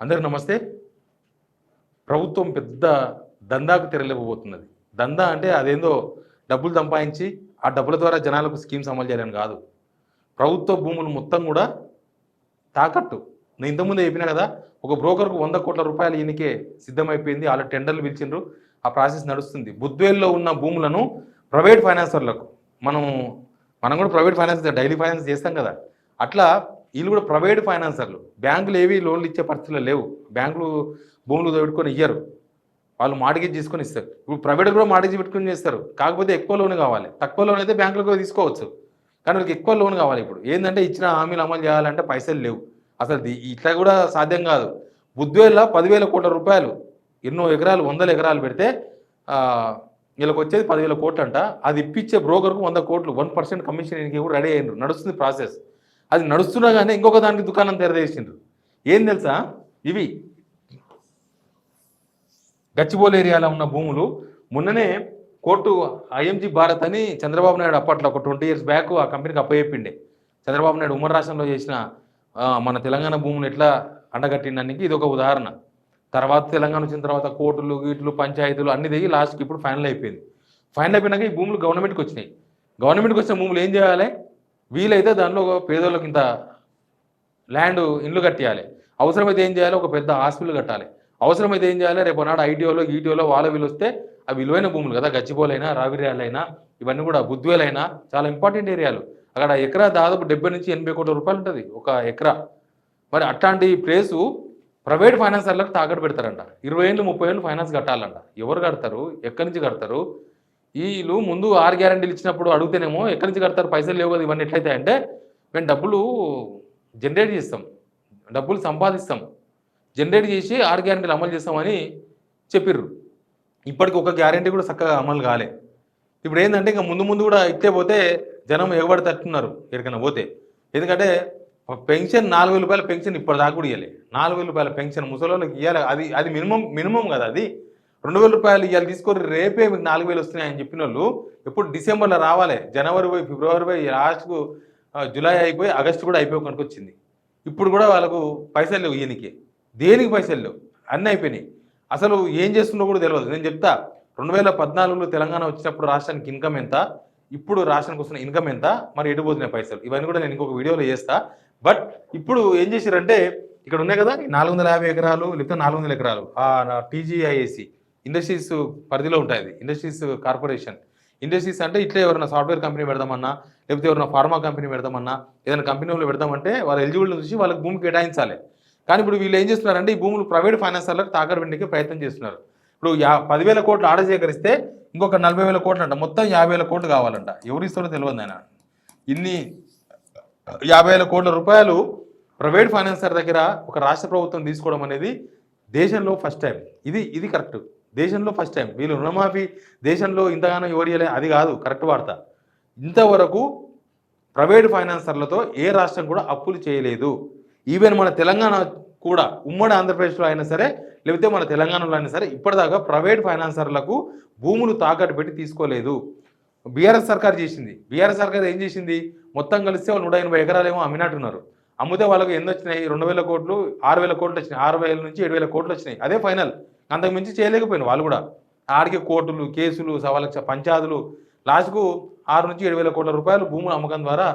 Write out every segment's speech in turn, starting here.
అందరికి నమస్తే. ప్రభుత్వం పెద్ద దందాకు తెరలేకపోతున్నది. దందా అంటే అదేందో డబ్బులు సంపాదించి ఆ డబ్బుల ద్వారా జనాలకు స్కీమ్స్ అమలు చేయాలని కాదు. ప్రభుత్వ భూములు మొత్తం కూడా తాకట్టు. నేను ఇంతకుముందే చెప్పినా కదా, ఒక బ్రోకర్కు 100 కోట్ల రూపాయలు ఈయనకే సిద్ధమైపోయింది. వాళ్ళ టెండర్లు పిలిచిండ్రు, ఆ ప్రాసెస్ నడుస్తుంది. బుద్వేల్లో ఉన్న భూములను ప్రైవేట్ ఫైనాన్సర్లకు మనం మనం కూడా ప్రైవేట్ ఫైనాన్స్ డైలీ ఫైనాన్స్ చేస్తాం కదా, అట్లా వీళ్ళు కూడా ప్రైవేట్ ఫైనాన్సర్లు. బ్యాంకులు ఏవి లోన్లు ఇచ్చే పరిస్థితులు లేవు. బ్యాంకులు భూములు పెట్టుకొని ఇయ్యరు, వాళ్ళు మార్గేజ్ తీసుకొని ఇస్తారు. ఇప్పుడు ప్రైవేట్ కూడా మార్గేజ్ పెట్టుకొని చేస్తారు, కాకపోతే ఎక్కువ లోన్ కావాలి. తక్కువ లోన్ అయితే బ్యాంకులకు తీసుకోవచ్చు, కానీ వాళ్ళకి ఎక్కువ లోన్ కావాలి. ఇప్పుడు ఏంటంటే ఇచ్చిన హామీలు అమలు చేయాలంటే పైసలు లేవు. అసలు ఇట్లా కూడా సాధ్యం కాదు. బుద్వేళ్ళ 10,000 కోట్ల రూపాయలు, ఎన్నో ఎకరాలు, 100 ఎకరాలు పెడితే వీళ్ళకి వచ్చేది 10,000 కోట్లు అంట. అది ఇప్పించే బ్రోకర్కు 100 కోట్లు 1% కమిషన్ ఇంటికి కూడా రెడీ అయ్యిండ్రు. నడుస్తుంది ప్రాసెస్. అది నడుస్తున్నా కానీ ఇంకొక దానికి దుకాణం తెరదేసిండ్రు. ఏం తెలుసా, ఇవి గచ్చిబౌలి ఏరియాలో ఉన్న భూములు మొన్ననే కోర్టు ఐఎంజీ భారత్ అని చంద్రబాబు నాయుడు అప్పట్లో ఒక 20 years బ్యాక్ ఆ కంపెనీకి అప్పచెప్పిండే. చంద్రబాబు నాయుడు ఉమ్మడి రాష్ట్రంలో చేసిన మన తెలంగాణ భూములు ఎట్లా అండగట్టిండానికి ఇది ఒక ఉదాహరణ. తర్వాత తెలంగాణ వచ్చిన తర్వాత కోర్టులు, వీటులు, పంచాయతీలు అన్ని దిగి లాస్ట్కి ఇప్పుడు ఫైనల్ అయిపోయింది. ఫైనల్ అయిపోయినాక ఈ భూములు గవర్నమెంట్కి వచ్చినాయి. గవర్నమెంట్కి వచ్చిన భూములు ఏం చేయాలి? వీలైతే దాంట్లో పేదోళ్ళకి ఇంత ల్యాండ్ ఇండ్లు కట్టియాలి. అవసరమైతే ఏం చేయాలి? ఒక పెద్ద హాస్పిటల్ కట్టాలి. అవసరమైతే ఏం చేయాలి? రేపు నాడు ఐటీఓలో ఈటీఓలో వాళ్ళ వీళ్ళు వస్తే ఆ విలువైన భూములు కదా, గచ్చిబౌలైనా, రావిర్యాలైనా, ఇవన్నీ కూడా బుద్వేలైనా చాలా ఇంపార్టెంట్ ఏరియాలు. అక్కడ ఎకరా దాదాపు 70 నుంచి 80 కోట్ల రూపాయలు ఉంటుంది ఒక ఎకరా. మరి అట్లాంటి ప్లేసు ప్రైవేట్ ఫైనాన్సర్లకు తాకట్టు పెడతారంట. 20 ఏళ్ళు 30 ఏళ్ళు ఫైనాన్స్ కట్టాలంట. ఎవరు కడతారు? ఎక్కడి నుంచి కడతారు? వీళ్ళు ముందు 6 గ్యారెంటీలు ఇచ్చినప్పుడు అడిగితేనేమో ఎక్కడి నుంచి కడతారు, పైసలు లేవు కదా, ఇవన్నీ ఎట్లయితే అంటే మేము డబ్బులు జనరేట్ చేస్తాం, డబ్బులు సంపాదిస్తాం, జనరేట్ చేసి 6 గ్యారెంటీలు అమలు చేస్తామని చెప్పిర్రు. ఇప్పటికి ఒక గ్యారెంటీ కూడా చక్కగా అమలు కాలే. ఇప్పుడు ఏంటంటే ఇంకా ముందు ముందు కూడా ఇట్లే పోతే జనం ఎగబడి తట్టున్నారు ఎక్కడికైనా పోతే. ఎందుకంటే పెన్షన్ 4,000 రూపాయల పెన్షన్ ఇప్పటిదాకా కూడా ఇవ్వాలి. 4,000 రూపాయల పెన్షన్ ముసలోళ్ళకి ఇవ్వాలి. అది మినిమం కదా. అది 2,000 రూపాయలు ఇవాళ తీసుకొని రేపే మీకు 4,000 వస్తున్నాయని చెప్పిన వాళ్ళు ఎప్పుడు డిసెంబర్లో రావాలి, జనవరి పోయి ఫిబ్రవరి పోయి లాస్ట్కు జూలై అయిపోయి ఆగస్టు కూడా అయిపోయి కనుకొచ్చింది. ఇప్పుడు కూడా వాళ్ళకు పైసలు లేవు. ఈయనకి దేనికి పైసలు లేవు, అన్నీ అయిపోయినాయి. అసలు ఏం చేస్తుందో కూడా తెలియదు. నేను చెప్తా, 2014లో తెలంగాణ వచ్చినప్పుడు రాష్ట్రానికి ఇన్కమ్ ఎంత, ఇప్పుడు రాష్ట్రానికి వస్తున్న ఇన్కమ్ ఎంత, మరి ఎటుపోతున్నాయి పైసలు, ఇవన్నీ కూడా నేను ఇంకొక వీడియోలో చేస్తా. బట్ ఇప్పుడు ఏం చేశారంటే ఇక్కడ ఉన్నాయి కదా 450 ఎకరాలు లేకపోతే 400 ఎకరాలు టీజీఐఏసి ఇండస్ట్రీస్ పరిధిలో ఉంటుంది. Industries corporation. ఇండస్ట్రీస్ అంటే ఇట్లా ఎవరైనా సాఫ్ట్వేర్ కంపెనీ పెడదామన్నా, లేకపోతే ఎవరైనా ఫార్మా కంపెనీ పెడదామన్నా, ఏదైనా కంపెనీలో పెడదామంటే వాళ్ళ ఎలిజిబుల్ చూసి వాళ్ళకి భూమి కేటాయించాలి. కానీ ఇప్పుడు వీళ్ళు ఏం చేస్తున్నారంటే ఈ భూములు ప్రైవేట్ ఫైనాన్సర్లకు తాకట్టు పెట్టడానికి ప్రయత్నం చేస్తున్నారు. ఇప్పుడు 10,000 కోట్లు ఆడ సేకరిస్తే ఇంకొక 40,000 కోట్లు అంట, మొత్తం 50,000 కోట్లు కావాలంట. ఎవరు ఇస్తారో తెలియదు. ఆయన ఇన్ని 50,000 కోట్ల రూపాయలు ప్రైవేట్ ఫైనాన్సర్ దగ్గర ఒక రాష్ట్ర ప్రభుత్వం తీసుకోవడం అనేది దేశంలో ఫస్ట్ టైం. ఇది కరెక్ట్. దేశంలో ఫస్ట్ టైం. వీళ్ళు రుణమాఫీ దేశంలో ఇంతగానో ఎవరు ఇవ్వలే, అది కాదు కరెక్ట్ వార్త. ఇంతవరకు ప్రైవేట్ ఫైనాన్సర్లతో ఏ రాష్ట్రం కూడా అప్పులు చేయలేదు. ఈవెన్ మన తెలంగాణ కూడా, ఉమ్మడి ఆంధ్రప్రదేశ్లో అయినా సరే, లేకపోతే మన తెలంగాణలో అయినా సరే, ఇప్పటిదాకా ప్రైవేట్ ఫైనాన్సర్లకు భూములు తాకట్టు పెట్టి తీసుకోలేదు. బీఆర్ఎస్ సర్కార్ చేసింది. బీఆర్ఎస్ సర్కార్ ఏం చేసింది? మొత్తం కలిస్తే వాళ్ళు 180 ఎకరాలు ఏమో అమ్మినట్టున్నారు. అమ్మితే వాళ్ళకి ఎన్ని వచ్చినాయి? 2,000 కోట్లు 6,000 కోట్లు వచ్చినాయి. 6,000 నుంచి 7,000 కోట్లు వచ్చినాయి. అదే ఫైనల్. అంతకు మించి చేయలేకపోయినారు వాళ్ళు కూడా. ఆడికి కోర్టులు, కేసులు, సవాళ్ళ పంచాయతీలు, లాస్ట్కు 6 నుంచి 7,000 కోట్ల రూపాయలు భూముల అమ్మకం ద్వారా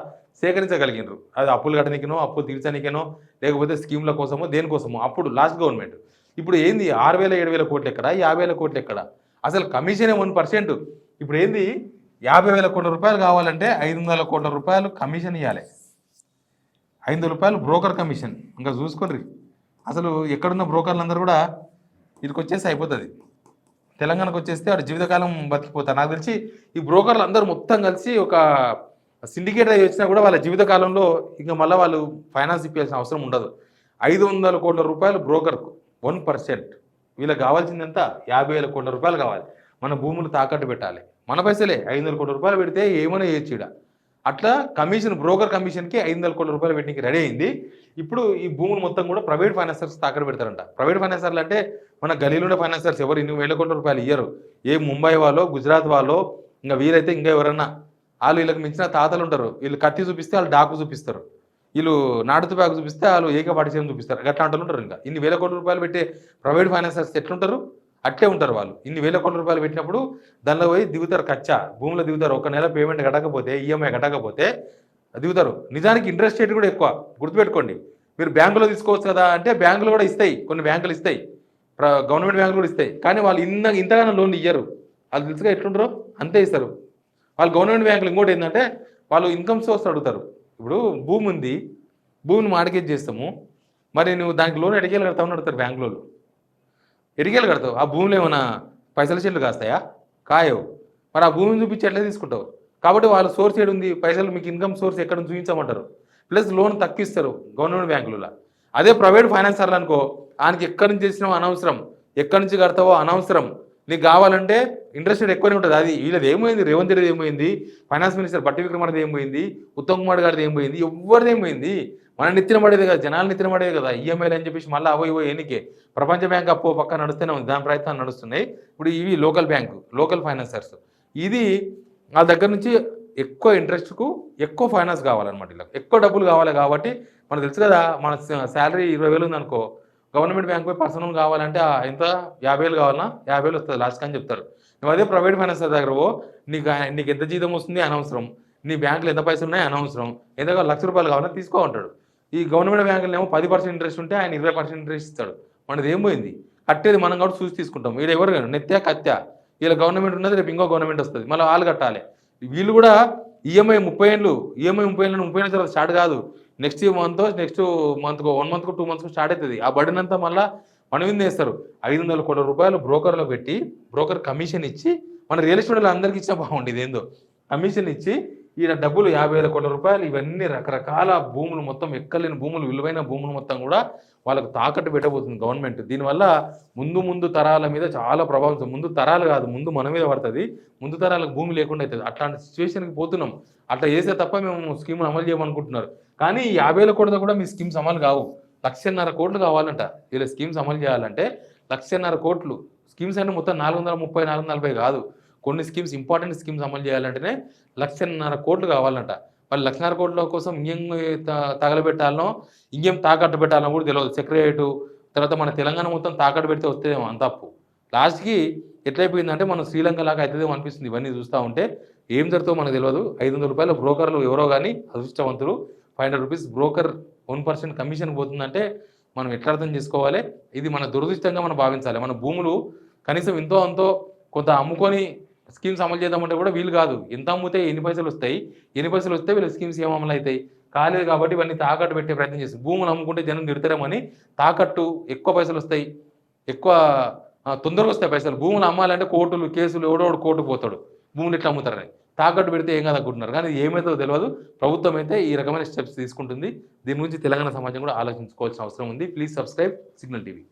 సేకరించగలిగినారు. అది అప్పులు కట్టనికనో, అప్పు తీర్చనికనో, లేకపోతే స్కీమ్ల కోసమో, దేనికోసమో అప్పుడు లాస్ట్ గవర్నమెంట్. ఇప్పుడు ఏంది 6,000 7,000 కోట్లు ఎక్కడ, 50,000 కోట్లు ఎక్కడ? అసలు కమిషనే 1%. ఇప్పుడు ఏంది 50,000 కోట్ల రూపాయలు కావాలంటే 500 కోట్ల రూపాయలు కమిషన్ ఇవ్వాలి. 500 రూపాయలు బ్రోకర్ కమిషన్. ఇంకా చూసుకోండి, అసలు ఎక్కడున్న బ్రోకర్లు అందరూ కూడా వీటికి వచ్చేసి అయిపోతుంది. తెలంగాణకు వచ్చేస్తే వాడు జీవితకాలం బతికిపోతారు. నాకు తెలిసి ఈ బ్రోకర్లు అందరూ మొత్తం కలిసి ఒక సిండికేట్ అయ్యి వచ్చినా కూడా వాళ్ళ జీవితకాలంలో ఇంకా మళ్ళీ వాళ్ళు ఫైనాన్స్ ఇప్పాల్సిన అవసరం ఉండదు. 500 కోట్ల రూపాయలు బ్రోకర్కు 1%. వీళ్ళకి కావాల్సింది ఎంత? 50,000 కోట్ల రూపాయలు కావాలి. మన భూములు తాకట్టు పెట్టాలి. మన పైసలే 500 కోట్ల రూపాయలు పెడితే ఏమైనా చేయొచ్చు ఈడ. అట్లా కమిషన్, బ్రోకర్ కమిషన్కి 500 కోట్ల రూపాయలు పెట్టడానికి రెడీ అయింది. ఇప్పుడు ఈ భూములు మొత్తం కూడా ప్రైవేట్ ఫైనాన్సర్స్ తాకట్టు పెడతారంట. ప్రైవేట్ ఫైనాన్సర్లు అంటే మన గలీలో ఫైనాన్సర్స్ ఎవరు 2,000 కోట్ల రూపాయలు ఇయ్యరు. ఏ ముంబై వాళ్ళో, గుజరాత్ వాళ్ళో, ఇంకా వీరైతే ఇంకా ఎవరన్నా వాళ్ళు వీళ్ళకి మించిన తాతలు ఉంటారు. వీళ్ళు కత్తి చూపిస్తే వాళ్ళు డాకు చూపిస్తారు. వీళ్ళు నాటుతు బ్యాగ్ చూపిస్తే వాళ్ళు ఏకపాటిశయం చూపిస్తారు. అట్లాంటి వాళ్ళు ఉంటారు. ఇంకా ఇన్ని వేల కోట్ల రూపాయలు పెట్టే ప్రైవేట్ ఫైనాన్సర్స్ ఎట్లుంటారు, అట్లే ఉంటారు వాళ్ళు. ఇన్ని వేల కోట్ల రూపాయలు పెట్టినప్పుడు దానిలో పోయి దిగుతారు, కచ్చా భూమిలో దిగుతారు. ఒక నెల పేమెంట్ కట్టకపోతే, ఈఎంఐ కట్టకపోతే దిగుతారు. నిజానికి ఇంట్రెస్ట్ రేట్ కూడా ఎక్కువ, గుర్తుపెట్టుకోండి. మీరు బ్యాంకులో తీసుకోవచ్చు కదా అంటే బ్యాంకులు కూడా ఇస్తాయి, కొన్ని బ్యాంకులు ఇస్తాయి, గవర్నమెంట్ బ్యాంకులు కూడా ఇస్తాయి. కానీ వాళ్ళు ఇంతగానో లోన్లు ఇయ్యరు. వాళ్ళు తెలుసుగా ఎట్లుంటారో అంతే ఇస్తారు వాళ్ళు. గవర్నమెంట్ బ్యాంకులు ఇంకోటి ఏంటంటే వాళ్ళు ఇన్కమ్ సోర్స్ అడుగుతారు. ఇప్పుడు భూమి ఉంది, భూమిని మార్గేజ్ చేస్తాము, మరి నువ్వు దానికి లోన్ ఎడికేలు కడతామని అడుగుతారు బ్యాంకులో. ఎడికేలు కడతావు, ఆ భూమిలో ఏమైనా పైసల చెట్లు కాస్తాయా? కాయవు. మరి ఆ భూమిని చూపించి ఎట్లా తీసుకుంటావు? కాబట్టి వాళ్ళ సోర్స్ ఏడు ఉంది, పైసలు మీకు ఇన్కమ్ సోర్స్ ఎక్కడ చూపించమంటారు. ప్లస్ లోన్ తక్కువిస్తారు గవర్నమెంట్ బ్యాంకులలో. అదే ప్రైవేట్ ఫైనాన్సర్లు అనుకో, ఆయనకి ఎక్కడి నుంచి తెచ్చినావో అనవసరం, ఎక్కడి నుంచి కడతావో అనవసరం, నీకు కావాలంటే ఇంట్రెస్ట్ రేట్ ఎక్కువనే ఉంటుంది. అది వీళ్ళది ఏమైంది, రేవంత్ రెడ్డి ఏమైంది, ఫైనాన్స్ మినిస్టర్ బట్టి విక్రమార్కది ఏమైంది, ఉత్తమ్ కుమార్ గారిది ఏమైంది, ఎవరిది ఏమైంది? మన నెత్తిన పడేది కదా, జనాలు నెత్తిన పడేది కదా ఈఎంఐలు అని చెప్పేసి మళ్ళీ అవో ఎన్నికే. ప్రపంచ బ్యాంక్ అప్పు పక్క నడుస్తూనే ఉంది, దాని ప్రయత్నాలు నడుస్తున్నాయి. ఇప్పుడు ఇవి లోకల్ బ్యాంకు, లోకల్ ఫైనాన్సర్స్, ఇది వాళ్ళ దగ్గర నుంచి ఎక్కువ ఇంట్రెస్ట్కు ఎక్కువ ఫైనాన్స్ కావాలన్నమాట. ఇలా ఎక్కువ డబ్బులు కావాలి. కాబట్టి మనకు తెలుసు కదా, మన శాలరీ 20,000 ఉందనుకో, గవర్నమెంట్ బ్యాంక్ పోయి పర్సనల్ కావాలంటే ఎంత 50,000 కావాలన్నా 50,000 వస్తుంది లాస్ట్ అని చెప్తారు. నువ్వు అదే ప్రైవేట్ ఫైనాన్సర్ దగ్గర నీకు ఎంత జీతం వస్తుంది అనవసరం, నీ బ్యాంకులో ఎంత పైసలు ఉన్నాయి అనవసరం, ఎంత ₹1,00,000 కావాలన్నా తీసుకో అంటాడు. ఈ గవర్నమెంట్ బ్యాంకులో ఏమో 10% ఇంట్రెస్ట్ ఉంటే ఆయన 20% ఇంట్రెస్ట్ ఇస్తాడు. మనది ఏం పోయింది, కట్టేది మనం కూడా చూసి తీసుకుంటాం. వీడు ఎవరు కానీ నెత్తే కత్తా, వీళ్ళ గవర్నమెంట్ ఉన్నది, రేపు ఇంకో గవర్నమెంట్ వస్తుంది, మళ్ళీ వాళ్ళు కట్టాలి. వీళ్ళు కూడా ఈఎంఐ 30 ఏళ్ళు, ఈఎంఐ 30 ఏళ్ళు 30 ఏళ్ళ తర్వాత స్టార్ట్ కాదు, నెక్స్ట్ మంత్ 1 మంత్కు 2 మంత్కు స్టార్ట్ అవుతుంది. ఆ బర్డెన్ అంతా మళ్ళీ మనం ఏం చేస్తారు, 500 కోట్ల రూపాయలు బ్రోకర్లో పెట్టి, బ్రోకర్ కమిషన్ ఇచ్చి, మన రియల్ ఎస్టేట్లో అందరికీ ఇచ్చినా బాగుండేది, ఏందో కమిషన్ ఇచ్చి ఈయన డబ్బులు 50,000 కోట్ల రూపాయలు, ఇవన్నీ రకరకాల భూములు, మొత్తం ఎక్కలేని భూములు, విలువైన భూములు మొత్తం కూడా వాళ్ళకు తాకట్టు పెట్టబోతుంది గవర్నమెంట్. దీనివల్ల ముందు తరాల మీద చాలా ప్రభావం, ముందు తరాలు కాదు, ముందు మన మీద పడుతుంది, ముందు తరాలకు భూమి లేకుండా అవుతుంది. అట్లాంటి సిచ్యువేషన్కి పోతున్నాం. అట్లా చేసే తప్ప మేము స్కీమ్ అమలు చేయమనుకుంటున్నారు. కానీ 50,000 కోట్ల కూడా మీ స్కీమ్స్ అమలు కావు. 1,50,000 కోట్లు కావాలంట వీళ్ళ స్కీమ్స్ అమలు చేయాలంటే. 1,50,000 కోట్లు స్కీమ్స్ అంటే మొత్తం 430, 440 కాదు. కొన్ని స్కీమ్స్, ఇంపార్టెంట్ స్కీమ్స్ అమలు చేయాలంటేనే 1,50,000 కోట్లు కావాలంట. మరి 1,00,000 కోట్ల కోసం ఇంకేం తగలబెట్టాలనో, ఇంకేం తాకట్టు పెట్టాలనో కూడా తెలియదు. సెక్రటరియట్ తర్వాత మన తెలంగాణ మొత్తం తాకట్టు పెడితే వస్తేదేమో అంత అప్పు. లాస్ట్కి ఎట్లయిపోయిందంటే మనం శ్రీలంక లాగా అవుతుందేమో అనిపిస్తుంది ఇవన్నీ చూస్తూ ఉంటే. ఏం జరుగుతుందో మనకు తెలియదు. ₹500 బ్రోకర్లు ఎవరో కానీ అదృష్టవంతులు, ₹500 బ్రోకర్ 1% కమిషన్ పోతుందంటే మనం ఎట్లా అర్థం చేసుకోవాలి? ఇది మన దురదృష్టంగా మనం భావించాలి. మన భూములు కనీసం ఎంతో అంతో కొంత అమ్ముకొని స్కీమ్స్ అమలు చేద్దామంటే కూడా వీలు కాదు. ఎంత అమ్మితే ఎన్ని పైసలు వస్తాయి, ఎన్ని పైసలు వస్తే వీళ్ళ స్కీమ్స్ ఏం అమలు అవుతాయి కాలేదు. కాబట్టి ఇవన్నీ తాకట్టు పెట్టే ప్రయత్నం చేస్తారు. భూములు అమ్ముకుంటే జనం తిడతారేమని తాకట్టు, ఎక్కువ పైసలు వస్తాయి, ఎక్కువ తొందరగా వస్తాయి పైసలు. భూములు అమ్మాలంటే కోర్టులు, కేసులు, ఎవడోడు కోర్టుకు పోతాడు భూములు ఎట్లా అమ్ముతారని. తాకట్టు పెడితే ఏం కాదనుకుంటున్నారు, కానీ ఏమైతే తెలియదు. ప్రభుత్వం అయితే ఈ రకమైన స్టెప్స్ తీసుకుంటుంది. దీని గురించి తెలంగాణ సమాజం కూడా ఆలోచించుకోవాల్సిన అవసరం ఉంది. Please subscribe signal TV.